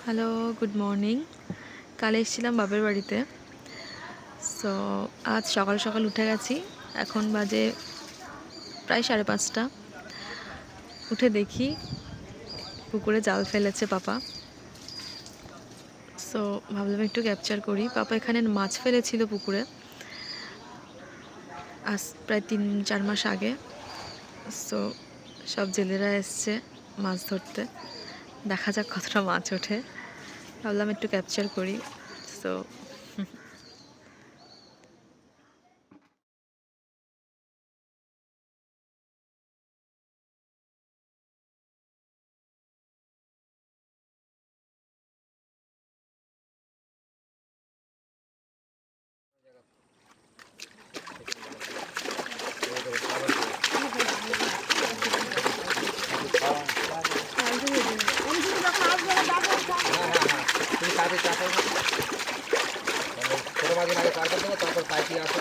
Hello, good morning. কাল এসেছিলাম বাপের বাড়িতে। সো আজ সকাল সকাল উঠে গেছি। এখন বাজে প্রায় 5:30। উঠে দেখি পুকুরে জাল ফেলেছে পাপা। সো ভাবলাম একটু ক্যাপচার করি। পাপা এখানে মাছ ফেলেছিল পুকুরে আজ প্রায় 3-4 মাস আগে। সো সব জেলেরা এসছে মাছ ধরতে। দেখা যাক কতটা মাছ ওঠে। ভাবলাম একটু ক্যাপচার করি। সো ছোটো মাঝে আগে পার করে দেবো, তারপর পাইকি আসবে,